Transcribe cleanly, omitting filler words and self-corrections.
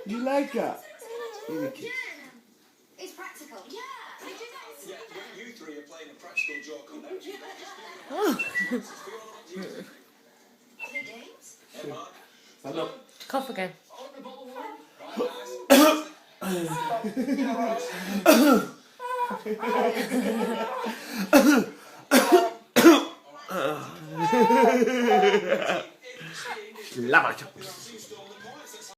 You like that? Give me a kiss. It's practical. Yeah, we do that. Yeah, you three are playing a practical joke on that. Any games? Stand up. Cough again. Lava chops.